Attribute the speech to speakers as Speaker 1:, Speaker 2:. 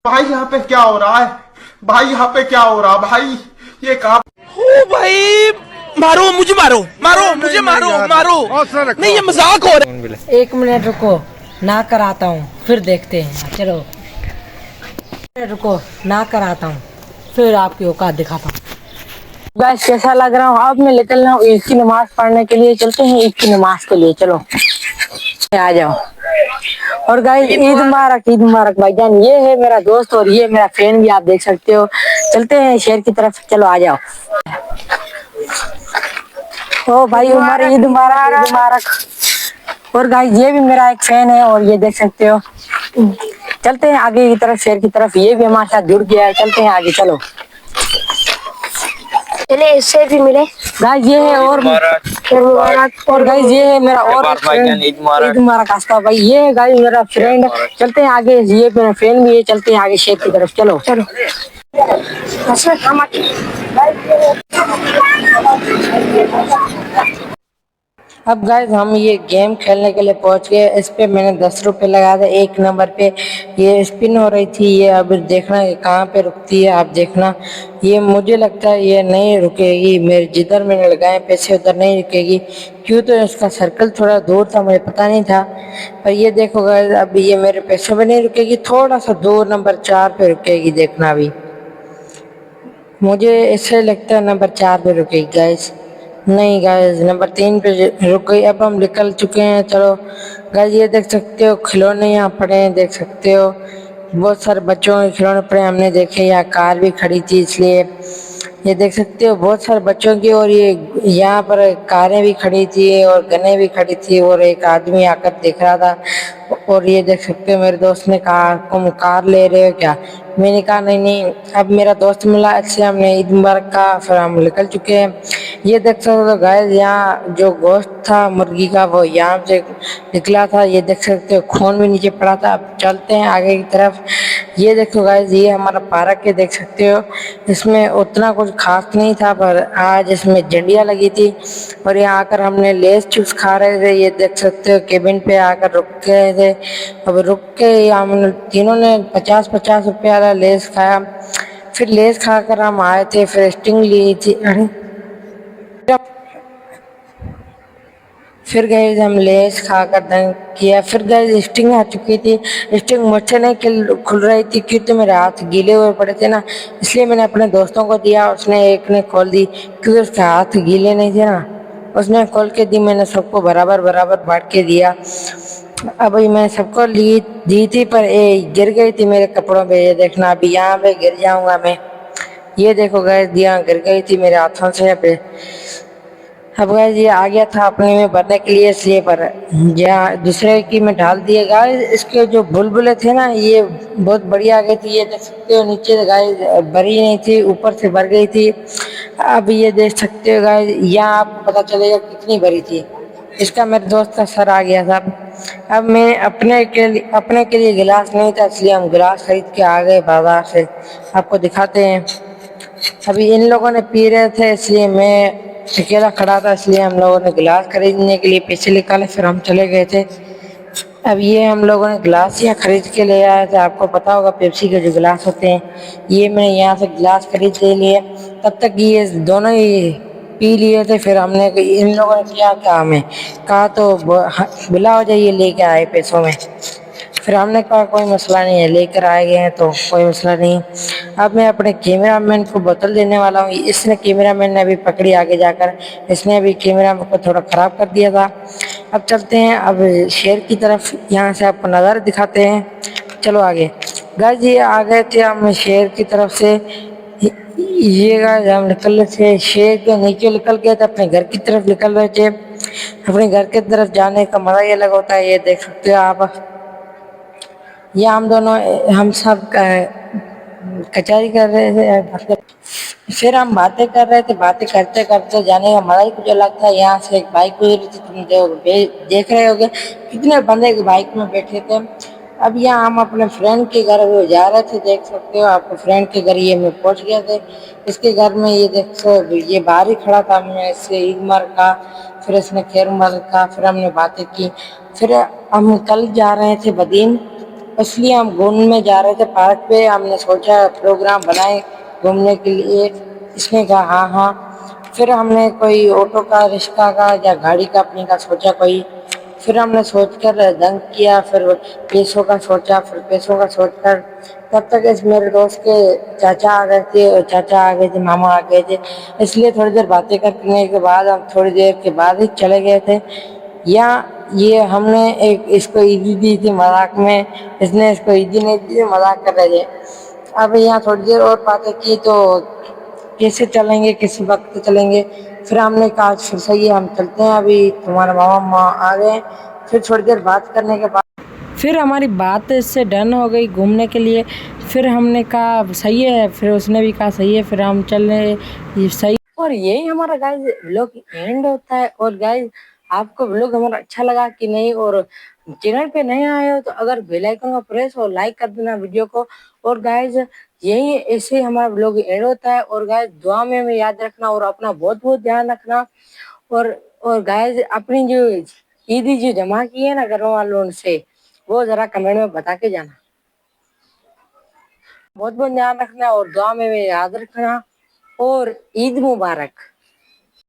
Speaker 1: भाई यहाँ पे क्या हो रहा है? भाई यहाँ पे क्या हो रहा है भाई? ये कहा
Speaker 2: ओ भाई, मारो मुझे, मारो मारो मुझे, मारो मारो, नहीं ये मजाक हो रहा है।
Speaker 3: 1 मिनट रुको, ना कराता हूँ फिर देखते हैं। चलो रुको, ना कराता हूँ फिर आपकी औकात दिखाता हूँ। बस कैसा लग रहा हूँ? अब मैं निकल रहा हूँ ईद की नमाज पढ़ने के लिए। चलते हैं ईद की नमाज के लिए, चलो आ जाओ। और गाइस ईद मुबारक, ईद मुबारक भाईजान। ये है मेरा दोस्त और ये मेरा फ्रेंड भी, आप देख सकते हो। चलते हैं शहर की तरफ, चलो आ जाओ। ओ भाई उमर, ईद मुबारक, ईद मुबारक। और गाइस ये भी मेरा एक फैन है और ये देख सकते हो। चलते हैं आगे की तरफ, शहर की तरफ। ये भी हमारे साथ जुड़ गया है, चलते हैं आगे, चलो।
Speaker 4: चले इससे भी मिले
Speaker 3: गाइस ये है और गाइस ये है मेरा और फ्रेंड। ईद मुबारक आस्था भाई। ये है गाइस मेरा फ्रेंड। चलते हैं आगे, ये मेरा फ्रेंड भी है। चलते हैं आगे शहर की तरफ, चलो चलो। अब गाइस हम ये गेम खेलने के लिए पहुंच गए। इस पे मैंने 10 रुपए लगाया था 1 नंबर पे। ये स्पिन हो रही थी, ये अब देखना है कहाँ पे रुकती है। आप देखना, ये मुझे लगता है ये नहीं रुकेगी। मेरे जिधर मैंने लगाए पैसे उधर नहीं रुकेगी। क्यों, तो इसका सर्कल थोड़ा दूर था, मुझे पता नहीं था। पर ये देखो गाइस, अब ये मेरे पैसे में नहीं रुकेगी, थोड़ा सा दूर नंबर 4 पे रुकेगी। देखना अभी मुझे ऐसे लगता है नंबर 4 पे रुकेगी गाइस। नहीं गाइस, नंबर 3 पे रुक गई। अब हम निकल चुके हैं, चलो गाइस। ये देख सकते हो खिलौने यहाँ पड़े हैं, देख सकते हो बहुत सारे बच्चों के खिलौने पड़े हैं। हमने देखे यहाँ कार भी खड़ी थी, इसलिए ये देख सकते हो बहुत सारे बच्चों की। और ये यहाँ पर कारें भी खड़ी थी और गन्ने भी खड़ी थी और एक आदमी आकर देख रहा था। और ये देख सकते हो मेरे दोस्त ने कहा तुम कार ले रहे हो क्या? मैंने कहा नहीं नहीं। अब मेरा दोस्त मिला, इससे हमने ईद मुबारक का, फिर हम निकल चुके हैं। ये देख सकते हो गाइस, यहाँ जो गोश्त था मुर्गी का वो यहाँ से निकला था। ये देख सकते हो खून भी नीचे पड़ा था। अब चलते हैं आगे की तरफ। ये देखो गाइस, ये हमारा पार्क है, देख सकते हो। इसमें उतना कुछ खास नहीं था, पर आज इसमें झंडियाँ लगी थी। और यहाँ आकर हमने लेस चिप्स खा रहे थे। ये देख सकते हो केबिन पे आकर रुक गए थे। अब रुक के हम तीनों ने 50-50 रुपये वाला लेस खाया। फिर लेस खाकर हम आए थे, फिर स्टिंग ली थी। अरे फिर गए हम लेस खाकर दंग किया। फिर गए स्टिंग आ चुकी थी। स्टिंग मुझसे नहीं खुल रही थी क्योंकि मेरे हाथ गीले हुए पड़े थे ना, इसलिए मैंने अपने दोस्तों को दिया। उसने एक ने खोल दी क्योंकि उसके हाथ गीले नहीं थे ना, उसने खोल के दी। मैंने सबको बराबर बराबर बांट के दिया। अब मैं सबको दी थी, पर गिर गई थी मेरे कपड़ों पे। ये देखना, अभी यहाँ पे गिर जाऊंगा मैं। ये देखो गैस, दिया गिर गई थी मेरे हाथों से पे। अब गाइस ये आ गया था अपने में भरने के लिए, इसलिए पर जहाँ दूसरे की में डाल दिए गाइस। इसके जो बुलबुले थे ना, ये बहुत बढ़िया आ गई थी। ये देख सकते हो नीचे गाइस भरी नहीं थी, ऊपर से भर गई थी। अब ये देख सकते हो गाइस, यहाँ आपको पता चलेगा कितनी भरी थी। इसका मेरे दोस्त का सर आ गया था। अब मैं अपने के लिए गिलास नहीं था, इसलिए हम गिलास खरीद के आ गए बाजार से। आपको दिखाते हैं। अभी इन लोगों ने पी रहे थे, इसलिए मैं अकेला खड़ा था, इसलिए हम लोगों ने गिलास खरीदने के लिए पैसे निकाले, फिर हम चले गए थे। अब ये हम लोगों ने गिलास यहाँ खरीद के ले आए थे। आपको पता होगा पेप्सी के जो गिलास होते हैं, ये मैंने यहाँ से गिलास खरीद ले लिए। तब तक ये दोनों ही पी लिए थे। फिर हमने इन लोगों ने क्या कहा, हमें कहा तो बुलाओ, जाइए लेके आए पैसों में। फिर हमने कहा कोई मसला नहीं है, लेकर आए गए हैं तो कोई मसला नहीं। अब मैं अपने कैमरामैन को बोतल देने वाला हूँ। इसने कैमरामैन ने अभी पकड़ी आगे जाकर, इसने अभी कैमरा को थोड़ा ख़राब कर दिया था। अब चलते हैं अब शहर की तरफ, यहाँ से आपको नज़ारा दिखाते हैं। चलो आगे। गाइस ये आ गए थे हम शहर की तरफ से। ये गाइस हम निकल रहे थे, शहर के नीचे निकल गए थे, अपने घर की तरफ निकल रहे थे। अपने घर की तरफ जाने का मज़ा ही अलग होता है। ये देख सकते हो आप, या हम सब कचहरी कर रहे थे, मतलब फिर हम बातें कर रहे थे। बातें करते करते जाने का मजा ही कुछ अलग था। यहाँ से एक बाइक गुजरी थी, तुम जो देख रहे होगे कितने बंदे बाइक में बैठे थे। अब यहाँ हम अपने फ्रेंड के घर जा रहे थे, देख सकते हो आपको फ्रेंड के घर ये मैं पहुँच गए थे। इसके घर में ये देख सकते, ये बाहर ही खड़ा था। हमने इससे ईद मुबारक का, फिर इसने खैर मुबारक का, फिर हमने बातें की। फिर हम कल जा रहे थे बदीन, इसलिए हम घूमने जा रहे थे पार्क पे। हमने सोचा प्रोग्राम बनाए घूमने के लिए। इसने कहा हाँ हाँ। फिर हमने कोई ऑटो का, रिक्शा का या गाड़ी का अपने का सोचा कोई। फिर हमने सोचकर दंग किया, फिर पैसों का सोचा, फिर पैसों का सोचकर तब तक इस मेरे दोस्त के चाचा आ गए थे, और चाचा आ गए थे, मामा आ गए थे। इसलिए थोड़ी देर बातें करने के बाद हम थोड़ी देर के बाद ही चले गए थे। या ये हमने एक इसको ईदी दी थी मजाक में, इसने इसको ईदी नहीं दी थी, मजाक कर रहे थे। अब यहाँ थोड़ी देर और बातें की तो कैसे चलेंगे, किस वक्त चलेंगे। फिर हमने कहा फिर सही है हम चलते हैं, अभी तुम्हारे मामा आ गए। फिर थोड़ी देर बात करने के बाद फिर हमारी बात इससे डन हो गई घूमने के लिए। फिर हमने कहा सही है, फिर उसने भी कहा सही है, फिर हम चलने ये सही। और यही हमारा गाइस व्लॉग एंड होता है। और गाइस आपको व्लॉग हमारा अच्छा लगा कि नहीं, और चैनल पे नए आए हो तो अगर बेल आइकन का प्रेस और लाइक कर देना वीडियो को। और गाइस यही ऐसे हमारा व्लॉग एंड होता है। और गाइस दुआ में हमें याद रखना और अपना बहुत बहुत ध्यान रखना। और गाइस अपनी जो ईदी जो जमा की है ना घर वालों से, वो जरा कमेंट में बता के जाना। बहुत बहुत ध्यान रखना और दुआ में याद रखना। और ईद मुबारक।